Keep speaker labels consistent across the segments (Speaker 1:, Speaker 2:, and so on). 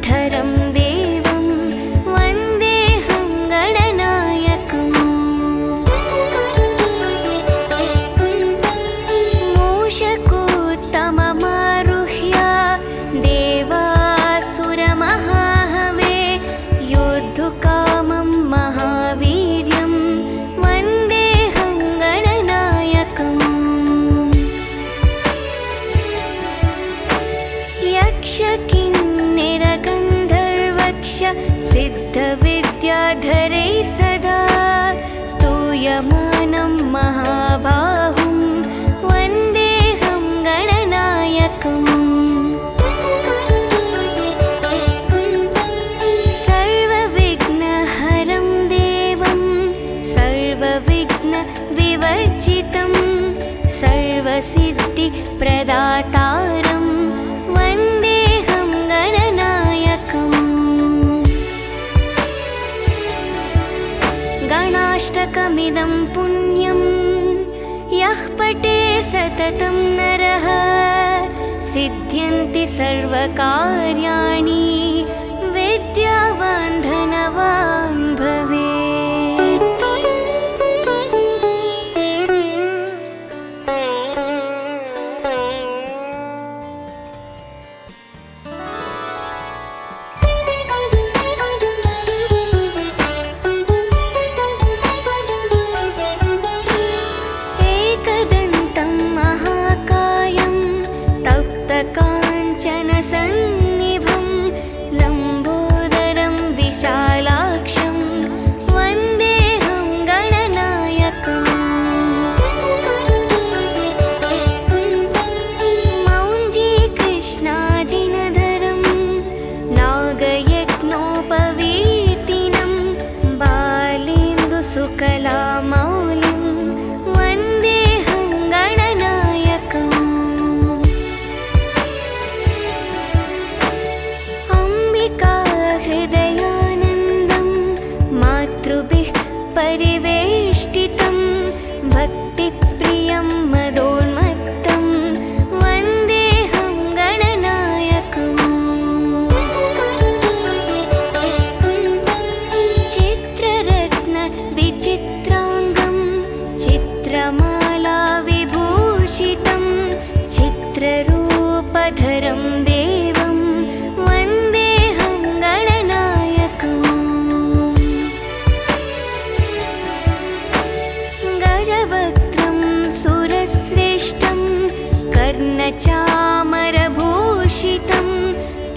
Speaker 1: धरं देवं वन्देऽहं गणनायकम्। मूषकोत्तममारुह्य देवासुरमहाहवे योद्धुकामं महावीर्यं वन्देऽहं गणनायकम्। यक्षकिन्निरगन्धर्वक्ष सिद्धविद्याधरैः सदा स्तूयमानं महाबाहुं वन्देऽहं गणनायकम्। सर्वविघ्नहरं देवं सर्वविघ्नविवर्जितं सर्वसिद्धिप्रदातारं वन्देऽहं गणनायकम्। गणाष्टकमिदं पुण्यं यः पठे सततं नरः सिद्ध्यन्ति सर्वकार्याणि विद्यावान् धनवान् भवेत्। एकदन्तं महाकायं तप्तकाञ्चनसन्निभं लम्बोदरं विशालाक्षं वन्देऽहं गणनायकम्। मौञ्जीकृष्णाजिनधरं नागयज्ञोपवीतिनं बालेन्दुसुकलामौलिं वन्देऽहं गणनायकम्। अम्बिकाहृदयानन्दं मातृभिः परिवेष्टितं भक्तिप्रियं मदोन्मत्तं वन्देऽहं गणनायकम्। चित्ररत्नविचित्राङ्गं चित्रमालाविभूषितं चित्ररूपधरं देवं वन्देऽहं गणनायकम्। गजवक्त्रं सुरश्रेष्ठं कर्णचामरभूषितं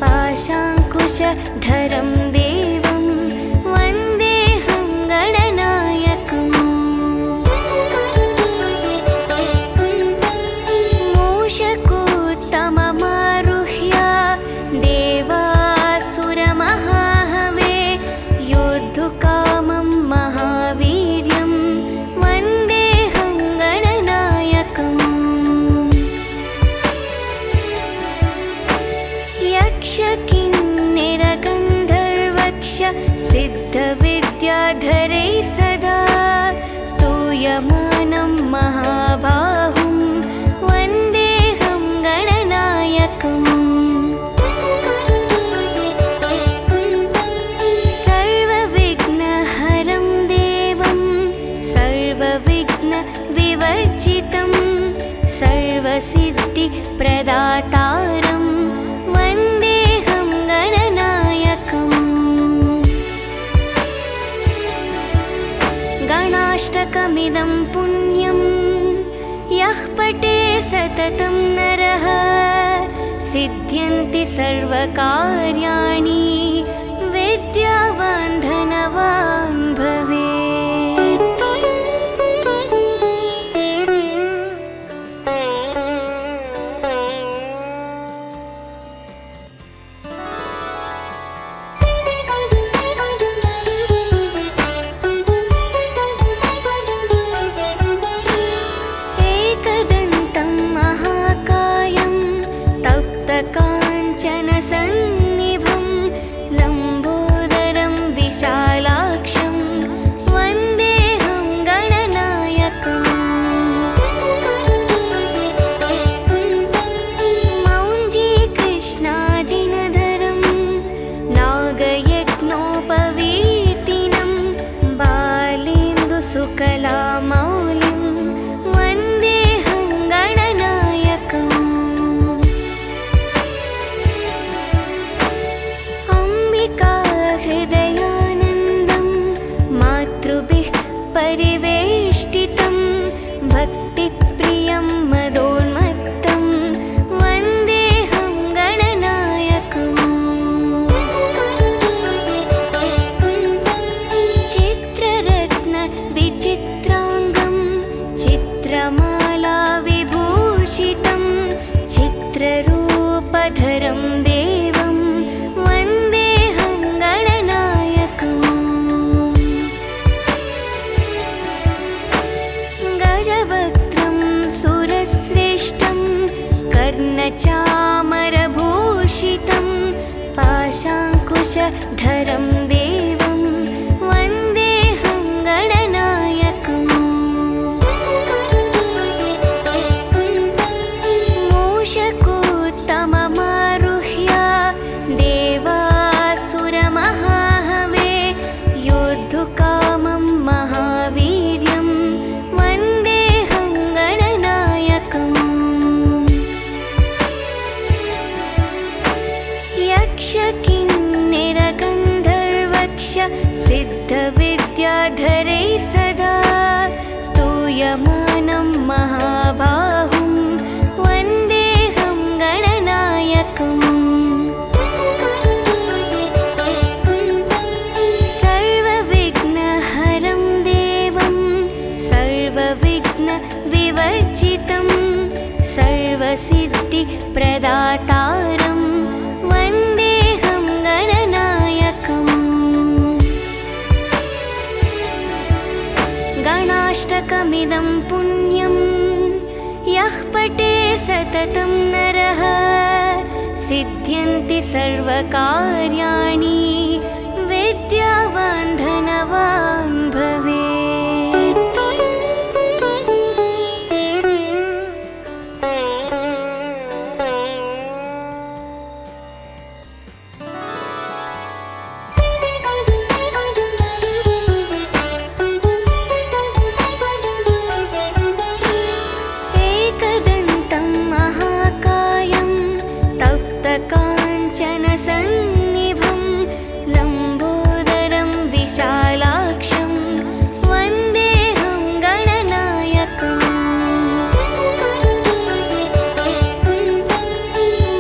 Speaker 1: पाशाङ्कुशधरं देवं वन्देऽहं गणनायकम्। मूषकोत्तममारुह्य देवासुरमहाहवे योद्धुकामं महावीर्यं वन्देऽहं गणनायकम्। यक्षकिन्निरगन्धर्वक्ष सिद्धविद्याधरैः सदा स्तूयमानं महाबाहुं वन्देऽहं गणनायकम्। सर्वविघ्नहरं देवं सर्वविघ्नविवर्जितं सर्वसिद्धिप्रदातारं वन्देऽहं गणनायकम्। गणाष्टकमिदं पुण्यं यः पठे सततं नरः सिद्ध्यन्ति सर्वकार्याणि विद्यावान् धनवान् भवेत्। एकदन्तं महाकायं तप्तकाञ्चनसन्निभं लम्बोदरं विशालाक्षं कर्णचामरभूषितं पाशाङ्कुशधरं देवं वन्देऽहं गणनायकम् मूषकोत्तममारुह्य देवासुरमहाहवे योद्धुकामं महावीर्यं वन्देऽहं गणनायकम् यक्षकिन्निरगन्धर्वक्ष सिद्धविद्याधरैः सदा स्तूयमानं महाबाहुं वन्देऽहं गणनायकम् सर्वविघ्नहरं देवं सर्वविघ्नविवर्जितं सर्वसिद्धिप्रदातारं वन्देऽहं गणनायकम् गणाष्टकमिदं पुण्यं यः पठे सततं नरः सिद्ध्यन्ति सर्वकार्याणि विद्यावान् धनवान् भवेत्। एकदन्तं महाकायं तप्तकाञ्चनसन्निभं लम्बोदरं विशालाक्षं वन्देऽहं गणनायकम्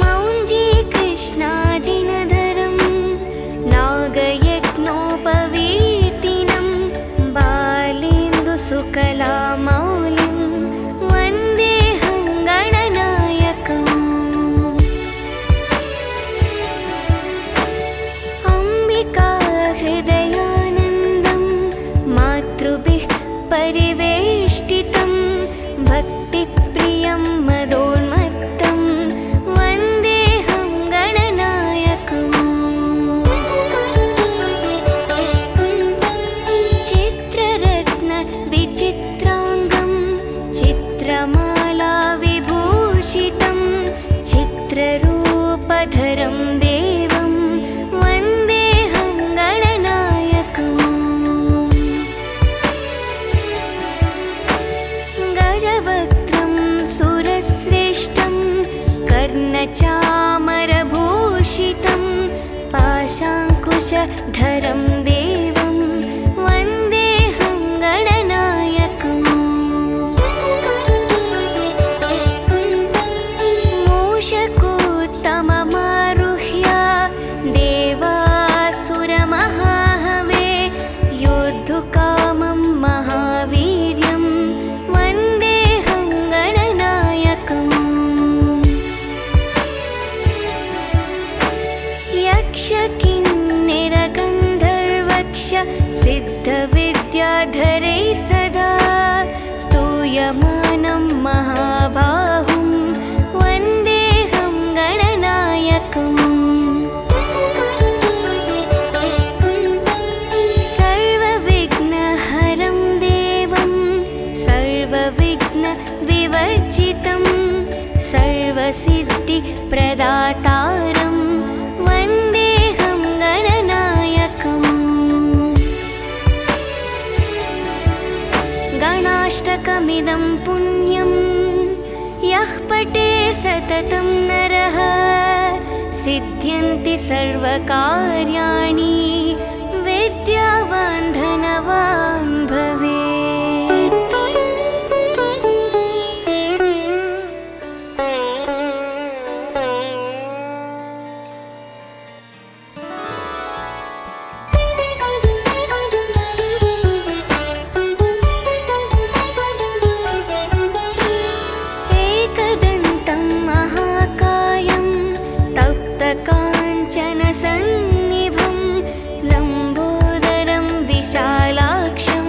Speaker 1: मौञ्जीकृष्णाजिनधरं नागयज्ञोपवीतिनं बालेन्दुसुकलामौलिं वन्देऽहं गणनायकम् अम्बिकाहृदयानन्दं मातृभिः परिवेष्टितं भक्तिप्रियं मदोन्मत्तं वन्देऽहं गणनायकम् चित्ररत्नविचित्राङ्गं चित्रमालाविभूषितं चित्ररूपधरं देवं वन्देऽहं गणनायकम् गजवक्त्रं सुरश्रेष्ठं कर्णचामरभूषितं पाशाङ्कुशधरं देवं वन्देऽहं गणनायकम् मूषकोत्तममारुह्य देवासुरमहाहवे योद्धुकामं महावीर्यं वन्देऽहं गणनायकम् यक्षकिन्निरगन्धर्वक्ष सिद्धविद्याधरैः सदा स्तूयमानं महाबाहुं वन्देऽहं गणनायकम् सर्वविघ्नहरं देवं सर्वविघ्नविवर्जितं सर्वसिद्धिप्रदातारं वन्देऽहं गणनायकम् गणाष्टकमिदं पुण्यं यः पठे सततं नरः सिद्ध्यन्ति सर्वकार्याणि विद्यावान् धनवान् भवेत्। एकदन्तं महाकायं तप्तकाञ्चनसन्निभं लम्बोदरं विशालाक्षं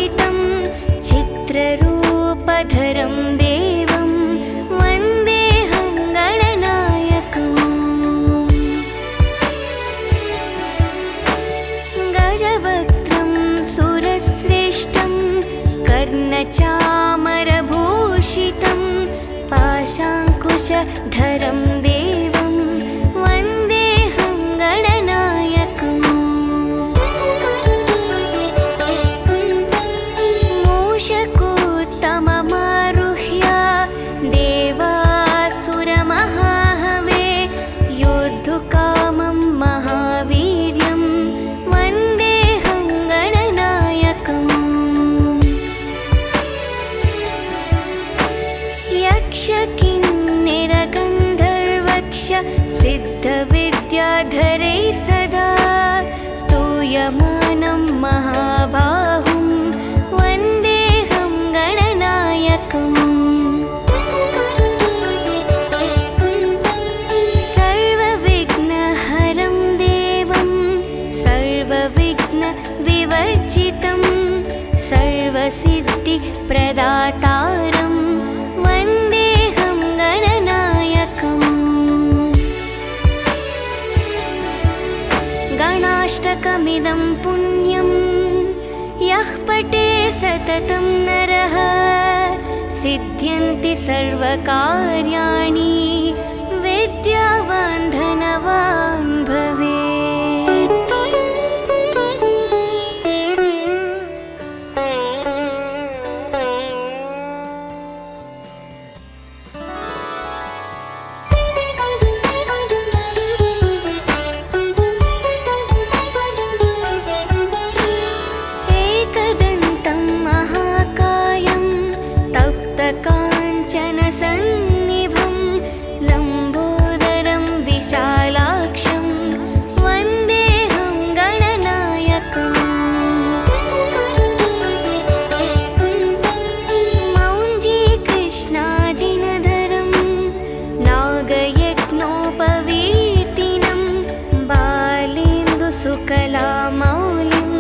Speaker 1: विभूषितं चित्ररूपधरं देवं वन्देऽहं गणनायकम् गजवक्त्रं सुरश्रेष्ठं कर्णचामरभूषितं पाशाङ्कुशधरं देवं वन्देऽहं गणनायकम् मूषकोत्तममारुह्य देवासुरमहाहवे योद्धुकामं महावीर्यं वन्देऽहं गणनायकम् यक्षकिन्निरगन्धर्वक्ष सिद्धविद्याधरै सदा स्तूयमानं महाबाहुं वन्देऽहं गणनायकम् सर्वविघ्नहरं देवं सर्वविघ्नविवर्जितं सर्वसिद्धिप्रदातारं वन्देऽहं गणनायकम् गणाष्टकमिदं पुण्यं यः पठे सततं नरः सिद्ध्यन्ति सर्वकार्याणि विद्यावान् धनवान् भवेत्। एकदन्तं महाकायं तप्तकाञ्चनसन्निभं लम्बोदरं विशालाक्षं वन्देऽहं गणनायकम् मौञ्जीकृष्णाजिनधरं नागयज्ञोपवीतिनं बालेन्दुसुकलामौलिं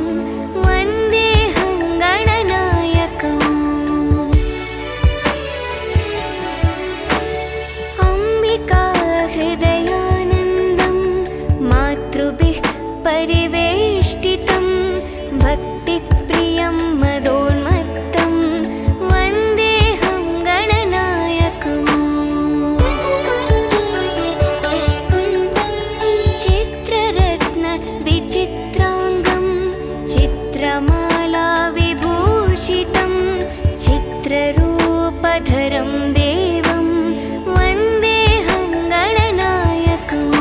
Speaker 1: वन्देऽहं गणनायकम् अम्बिकाहृदयानन्दं मातृभिः परिवेष्टितं भक्तिप्रियं मदोन्मत्तं वन्देऽहं गणनायकम् चित्ररत्नविचित्राङ्गं चित्रमालाविभूषितं चित्ररूपधरं देवं वन्देऽहं गणनायकम्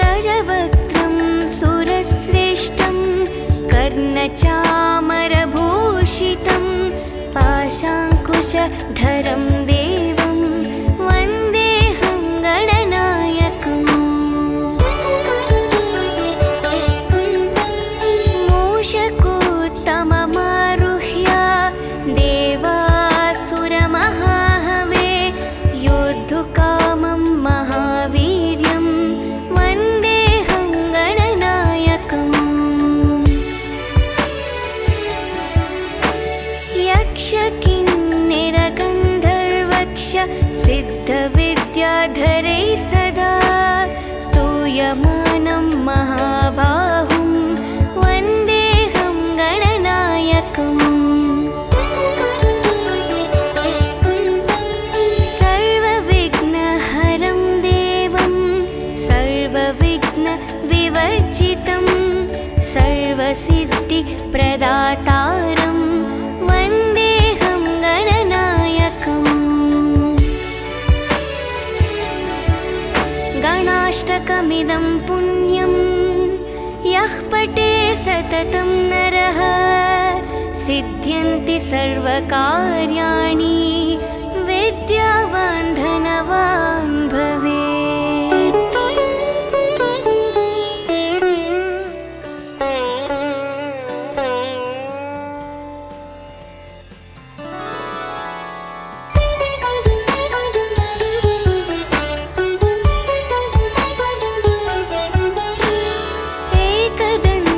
Speaker 1: गजवक्त्रं सुरश्रेष्ठं कर्णचामरभूषितं पाशाङ्कुशधरं देवं वन्देऽहं गणनायकम् मूषकोत्तममारुह्य देवासुरमहाहवे योद्धुकामं महावीर्यं वन्देऽहं गणनायकम् यक्षकिन्निरगन्धर्वक्ष सिद्धविद्याधरै सदा स्तूयमानं महाबाहुं वन्देऽहं गणनायकम् सर्वविघ्नहरं देवं सर्वविघ्नविवर्जितं सर्वसिद्धिप्रदातारं वन्देऽहं गणनायकम् गणाष्टकमिदं पुण्यं यः पठे सततं नरः सिद्ध्यन्ति सर्वकार्याणि विद्यावान् धनवान् भवेत्। एकदन्तं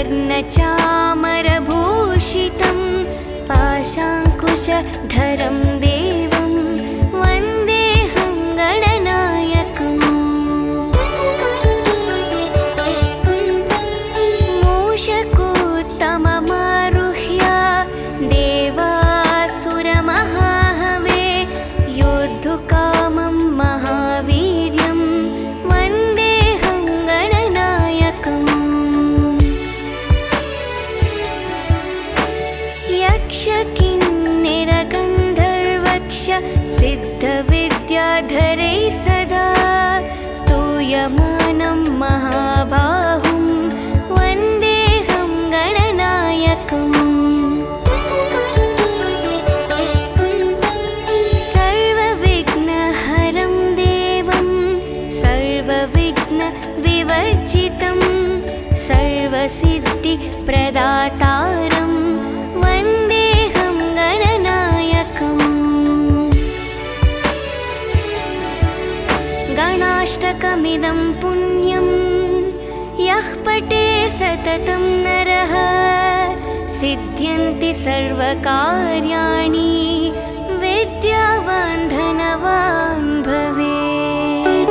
Speaker 1: कर्णचामरभूषितं पाशाङ्कुशधरं देवं वन्देऽहं गणनायकम् मूषकोत्तममारुह्य देवासुरमहाहवे योद्धुकामं महावीर्यं वन्देऽहं गणनायकम् यक्षकिन्निरगन्धर्वक्ष सिद्धविद्याधरैः सदा स्तूयमानं महाबाहुं वन्देऽहं गणनायकम् सर्वविघ्नहरं देवं सर्वविघ्नविवर्जितं सर्वसिद्धिप्रदातारं वन्देऽहं गणनायकम् गणाष्टकमिदं पुण्यं यः पठे सततं नरः सिद्ध्यन्ति सर्वकार्याणि विद्यावान् धनवान् भवेत्।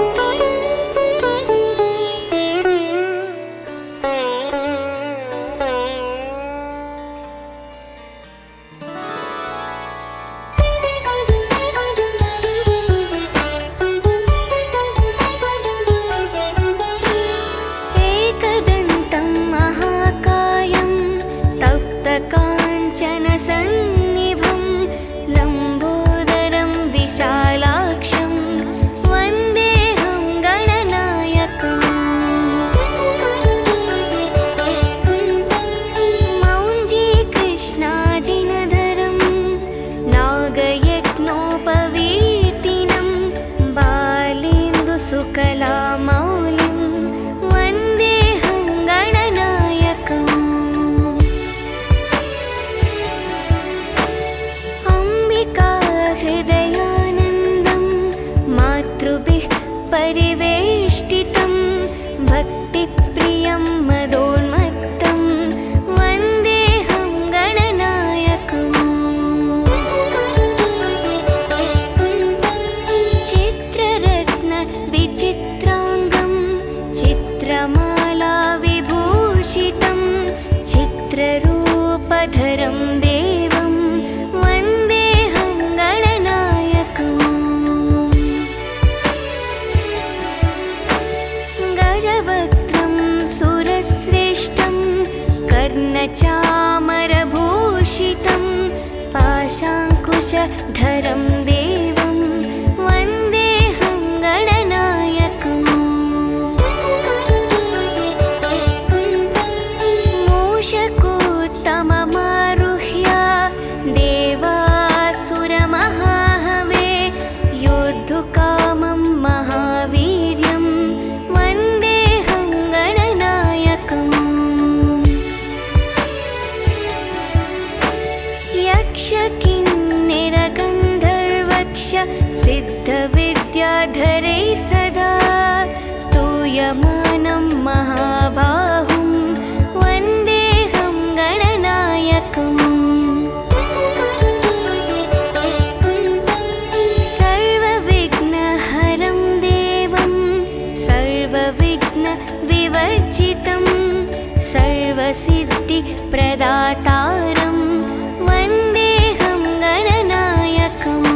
Speaker 1: एकदन्तं महाकायं तप्तकाञ्चनसन्निभं लम्बोदरं विशालाक्षं वन्देऽहं गणनायकम् मौञ्जीकृष्णाजिनधरं नागयज्ञोपवीतिनं बालेन्दुसुकलामौलिं वन्देऽहं गणनायकम् अम्बिकाहृदयानन्दं मातृभिः परिवेष्टितं भक्तिप्रियं मदोन्मत्तं वन्देऽहं गणनायकम् चित्ररत्नविचित्राङ्गं चित्रमालाविभूषितं चित्ररूपधरं देवं वन्देऽहं गणनायकम् गजवक्त्रं सुरश्रेष्ठं कर्णचामरभूषितं पाशाङ्कुशधरं देवं वन्देऽहं गणनायकम् मूषकोत्तममारुह्य देवासुरमहाहवे योद्धुकामं महावीर्यं वन्देऽहं गणनायकम् यक्षकिन्निरगन्धर्वक्ष सिद्धविद्याधरैः सदा स्तूयमानं महाबाहुं वन्देऽहं गणनायकम् सर्वविघ्नहरं देवं सर्वविघ्नविवर्जितं सर्वसिद्धिप्रदातारं वन्देऽहं गणनायकम्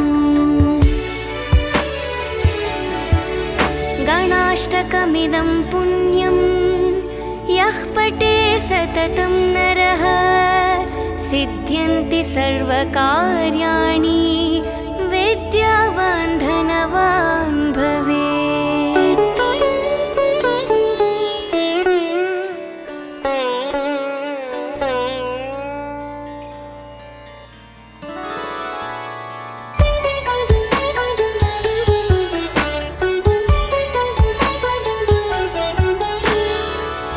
Speaker 1: गणाष्टकमिदं पुण्यं यः पठे सततं नरः सिद्ध्यन्ति सर्वकार्याणि विद्यावान् धनवान् भवेत्।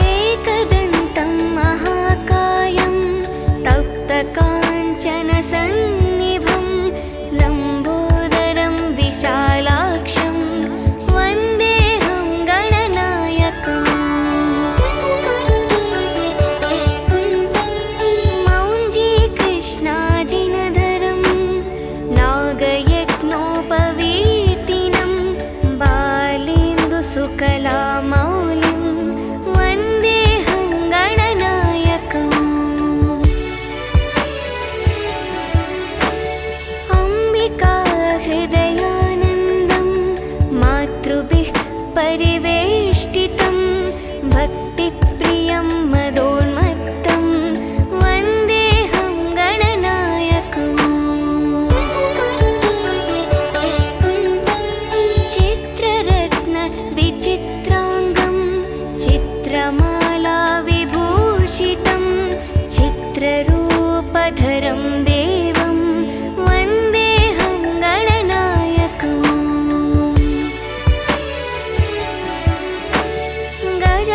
Speaker 1: एकदन्तं महाकायं तप्तकाञ्चनसन्निभं लम्बोदरं विशालाक्षं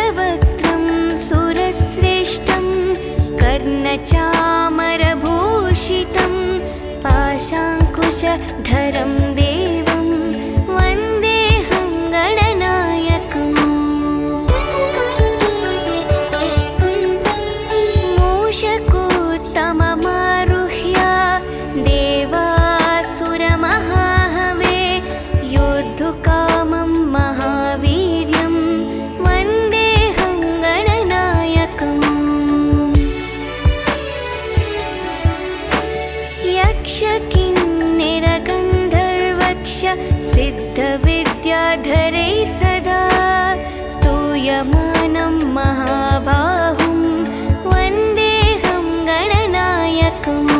Speaker 1: गजवक्त्रं सुरश्रेष्ठं कर्णचामरभूषितं पाशाङ्कुशधरं देवं वन्देऽहं गणनायकम् मूषकोत्तममारुह्य देवासुरमहाहवे योद्धुकामं महावीर्यं वन्देऽहं गणनायकम् यक्षकिन्निरगन्धर्वक्ष सिद्धविद्याधरैः सदा स्तूयमानं महाबाहुं वन्देऽहं गणनायकम्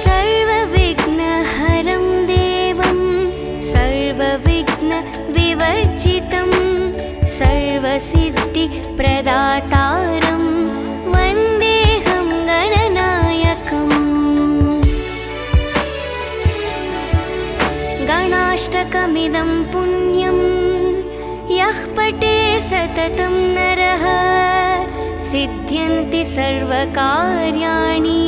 Speaker 1: सर्वविघ्नहरं देवं सर्वविघ्नविवर्जितं सर्वसिद्धिप्रदातारं वन्देऽहं गणनायकम् गणाष्टकमिदं पुण्यं यः पठे सततं नरः सिद्ध्यन्ति सर्वकार्याणि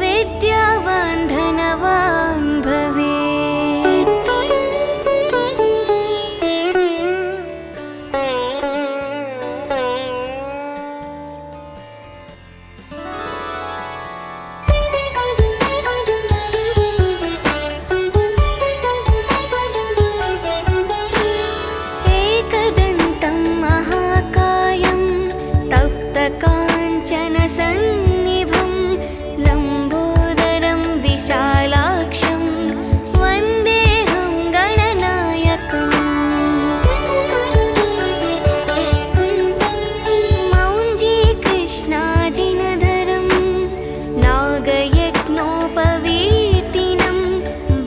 Speaker 1: विद्यावान् धनवान् भवेत्। एकदन्तं महाकायं तप्तकाञ्चनसन्निभं लम्बोदरं विशालाक्षं वन्देऽहं गणनायकम् मौञ्जीकृष्णाजिनधरं नागयज्ञोपवीतिनं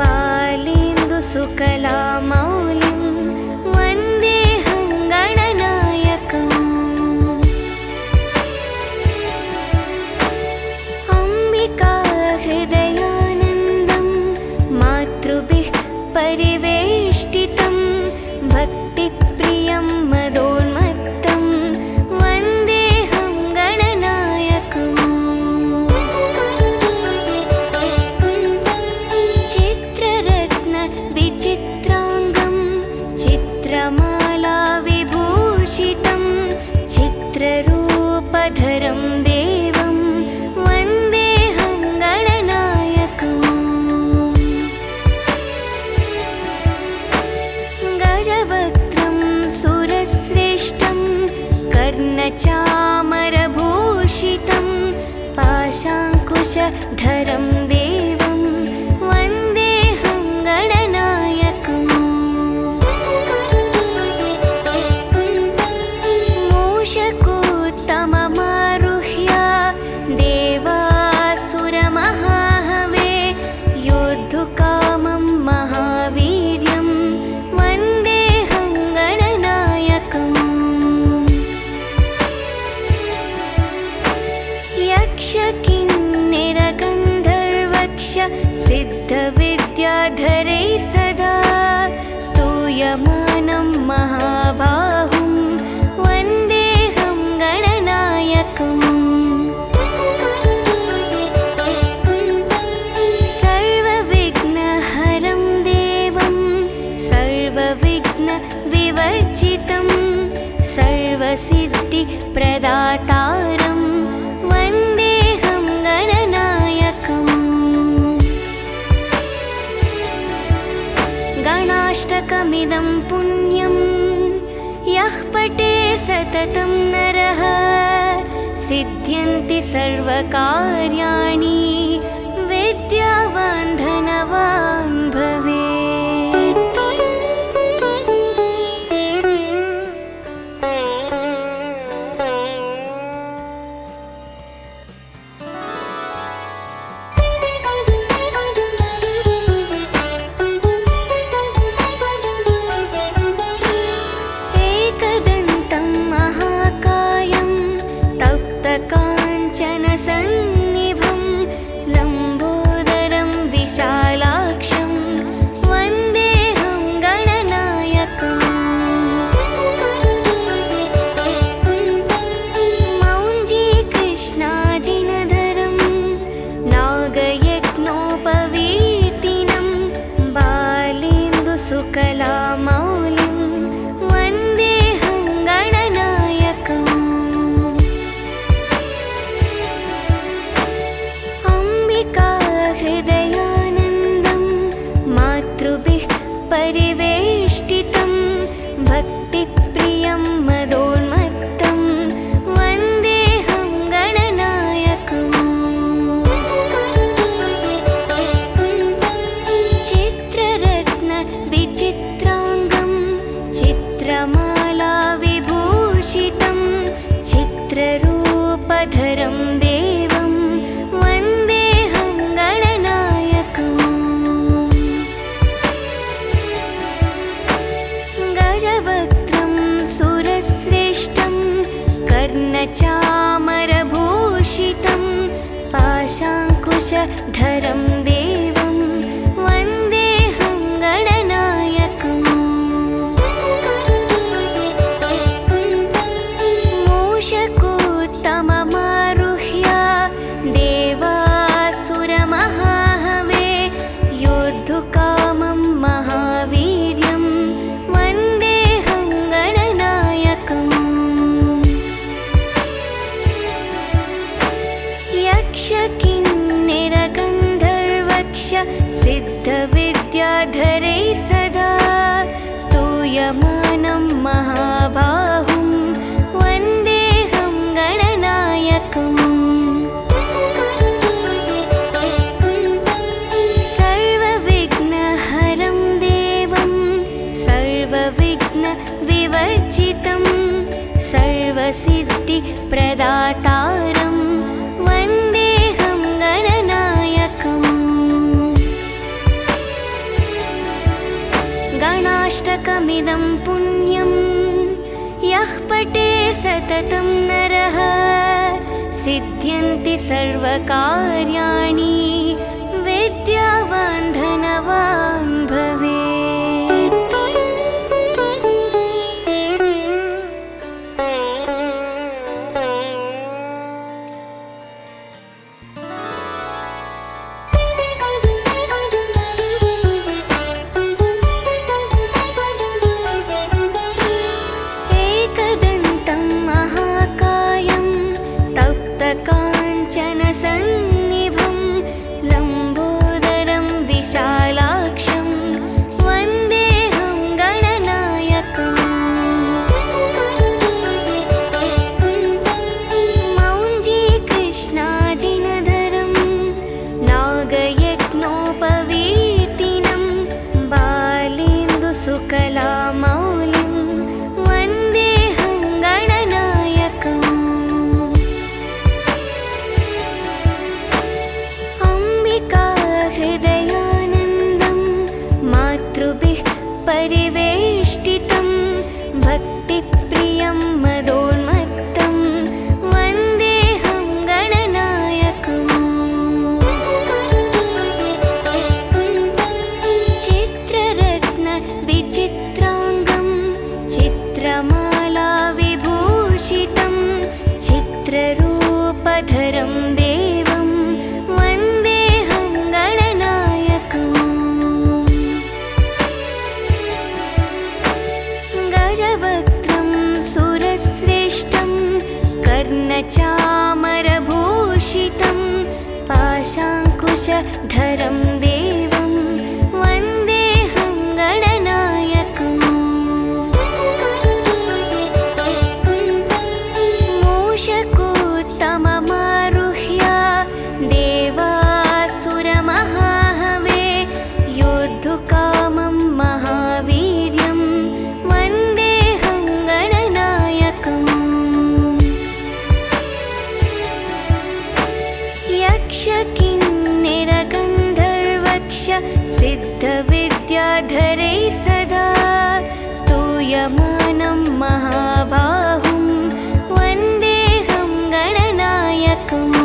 Speaker 1: बालेन्दुसुकलामौलिं वन्देऽहं गणनायकम् अम्बिकाहृदयानन्दं मातृभिः परिवेष्टितं भक्तिप्रियं मदोन्मत्तं वन्देऽहं गणनायकम् चित्ररत्नविचित्राङ्गं चित्रमालाविभूषितं चित्ररूपधरं देवं वन्देऽहं गणनायकम् गजवक्त्रं सुरश्रेष्ठं कर्णचामरभूषितं पाशाङ्कुशधरं देवं वन्देऽहं गणनायकम् मूषकोत्तममारुह्य देवासुरमहाहवे योद्धुकामं महावीर्यं वन्देऽहं गणनायकम् यक्षकिन्निरगन्धर्वक्ष सिद्धविद्याधरैः सदा स्तूयमानं महाबाहुं वन्देऽहं गणनायकम् सर्वविघ्नहरं देवं सर्वविघ्नविवर्जितं सर्वसिद्धिप्रदातारं वन्देऽहं गणनायकम् गणाष्टकमिदं पुण्यं यः पठे सततं नरः सिद्ध्यन्ति सर्वकार्याणि विद्यावान् धनवान् भवेत्। एकदन्तं महाकायं तप्तकाञ्चनसन्निभं लम्बोदरं विशालाक्षं कर्णचामरभूषितं पाशाङ्कुशधरं देवं वन्देऽहं गणनायकम् मूषकोत्तममारुह्य देवासुरमहाहवे योद्धुकामं महावीर्यं वन्देऽहं गणनायकम् यक्षकिन्निरगन्धर्वक्ष सिद्धविद्याधरैः सदा स्तूयमानं महाबाहुं वन्देऽहं गणनायकम् सर्वविघ्नहरं देवं सर्वविघ्नविवर्जितं सर्वसिद्धिप्रदातारं वन्देऽहं गणनायकम् गणाष्टकमिदं पुण्यं यः पठे सततं नरः सिद्ध्यन्ति सर्वकार्याणि विद्यावान् धनवान् भवेत्। एकदन्तं महाकायं तप्तकाञ्चनसन्निभं लम्बोदरं विशालाक्षं वन्देऽहं गणनायकम् मौञ्जीकृष्णाजिनधरं नागयज्ञोपवीतिनं बालेन्दुसुकलामौलिं वन्देऽहं गणनायकम् अम्बिकाहृदयानन्दं मातृभिः परिवेष्टितं भक्तिप्रियं मदोन्मत्तं वन्देऽहं गणनायकम् चित्ररत्नविचित्राङ्गं चित्रमालाविभूषितं चित्ररूपधरं देवं वन्देऽहं गणनायकम् गजवक्त्रं सुरश्रेष्ठं कर्णचामरभूषितं पाशाङ्कुशधरं देवं वन्देऽहं गणनायकम् मूषकोत्तममारुह्य देवासुरमहाहवे योद्धुकामं महावीर्यं वन्देऽहं गणनायकम् यक्षकिन्निरगन्धर्वक्ष सिद्धविद्याधरैः सदा स्तूयमानं महाबाहुं वन्देऽहं गणनायकम्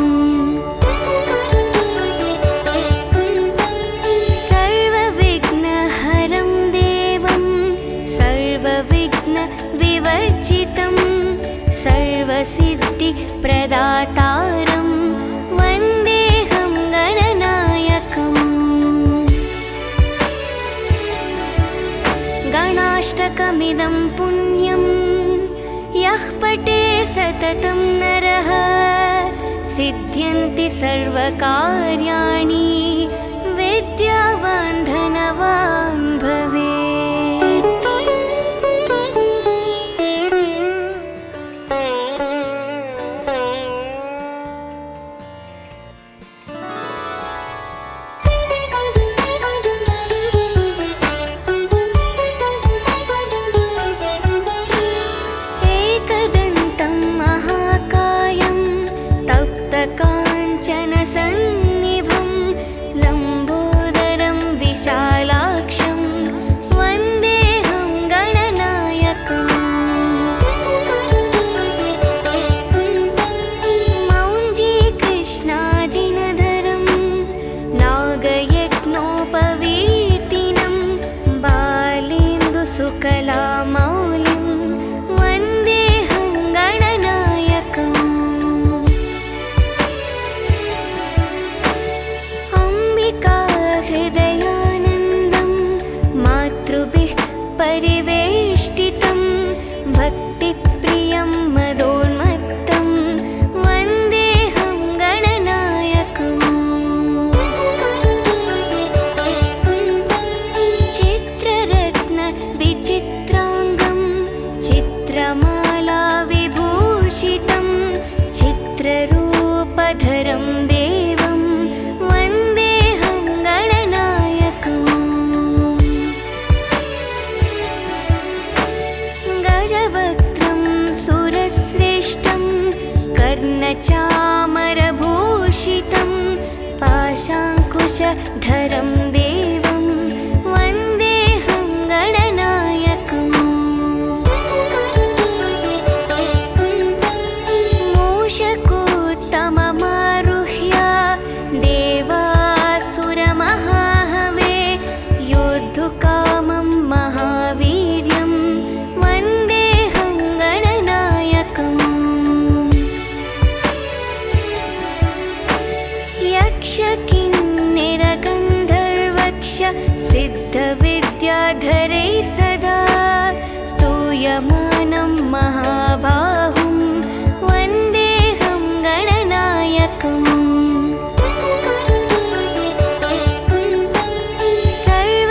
Speaker 1: सर्वविघ्नहरं देवं सर्वविघ्नविवर्जितं सर्वसिद्धिप्रदातारं वन्देऽहं गणनायकम् गणाष्टकमिदं पुण्यं यः पठे सततं नरः सिद्ध्यन्ति सर्वकार्याणि विद्यावान् धनवान् भवेत्। एकदन्तं महाकायं तप्तकाञ्चनसन्निभं लम्बोदरं विशालाक्षं सकलामौलिं वन्देऽहं गणनायकम् अम्बिका हृदयानन्दं मातृभिः परिवेष्टितं भक्तिप्रियं मदोन्मत्तं वन्देऽहं गणनायकम् चित्ररत्नविचित्राङ्गं चित्रमाला विभूषितं चित्ररूपधरं देवं वन्देऽहं गणनायकम् गजवक्त्रं सुरश्रेष्ठं कर्णचामरभूषितं पाशाङ्कुशधरं देवं वन्देऽहं गणनायकम् मूषकोत्तममारुह्य देवासुरमहाहवे योद्धुकामं महावीर्यं वन्देऽहं गणनायकम् यक्षकिन्निरगन्धर्वक्ष सिद्धविद्याधरैः सदा स्तूयमानं महाबाहुं वन्देऽहं गणनायकम्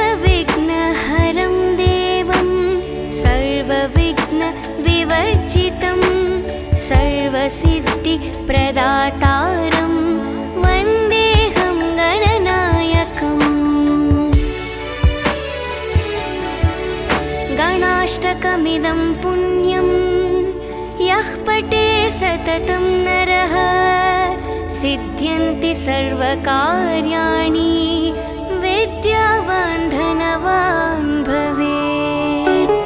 Speaker 1: सर्वविघ्नहरं देवं सर्वविघ्नविवर्जितं सर्वसिद्धिप्रदातारं वन्देऽहं गणनायकम् गणाष्टकमिदं पुण्यं यः पठे सततं नरः सिद्ध्यन्ति सर्वकार्याणि विद्यावान् धनवान् भवेत्।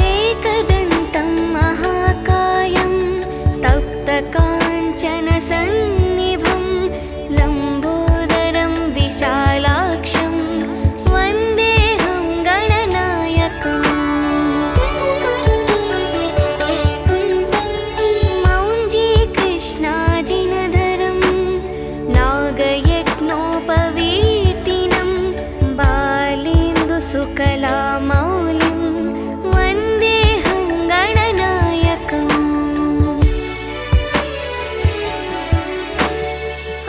Speaker 1: एकदन्तं महाकायं तप्तकाञ्चनसन्निभं लम्बोदरं विशालाक्षं वन्देऽहं गणनायकम् मौञ्जीकृष्णाजिनधरं नागयज्ञोपवीतिनं बालेन्दुसुकलामौलिं वन्देऽहं गणनायकम्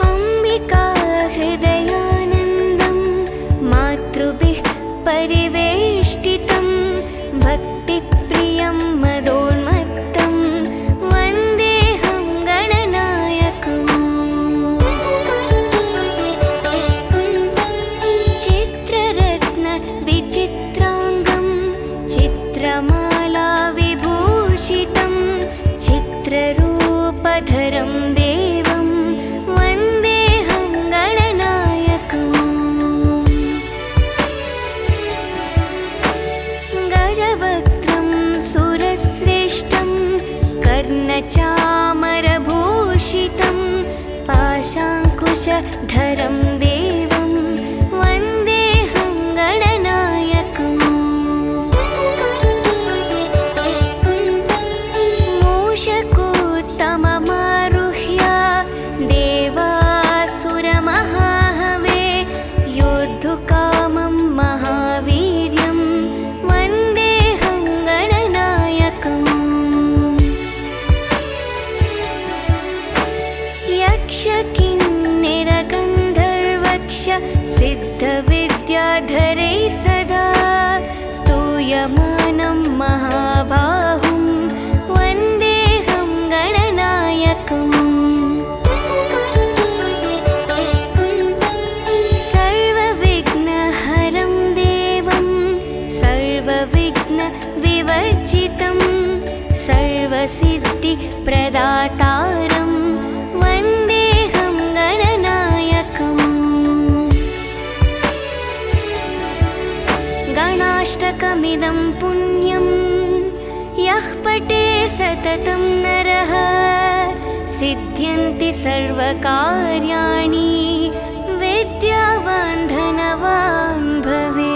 Speaker 1: अम्बिका हृदयानन्दं मातृभिः परिवेष्टितं भक्तिप्रियं मदोन्मत्तं वन्देऽहं गणनायकम् चित्ररत्नविचित्राङ्गं चित्रमाला विभूषितं चित्ररूपधरं देवं वन्देऽहं गणनायकम् गजवक्त्रं सुरश्रेष्ठं कर्णचामरभूषितं पाशाङ्कुशधरं देवं वन्देऽहं गणनायकम् मूषकोत्तममारुह्य देवासुरमहाहवे योद्धुकामं महावीर्यं वन्देऽहं गणनायकम् यक्षकिन्निरगन्धर्वक्ष सिद्धविद्याधरैः सदा स्तूयमानं महाबाहुं वन्देऽहं गणनायकम् सर्वविघ्नहरं देवं सर्वविघ्नविवर्जितं सर्वसिद्धिप्रदातारं वन्देऽहं गणनायकम् नामाष्टकमिदं पुण्यं यः पठे सततं नरः सिद्ध्यन्ति सर्वकार्याणि विद्यावान् धनवान् भवेत्।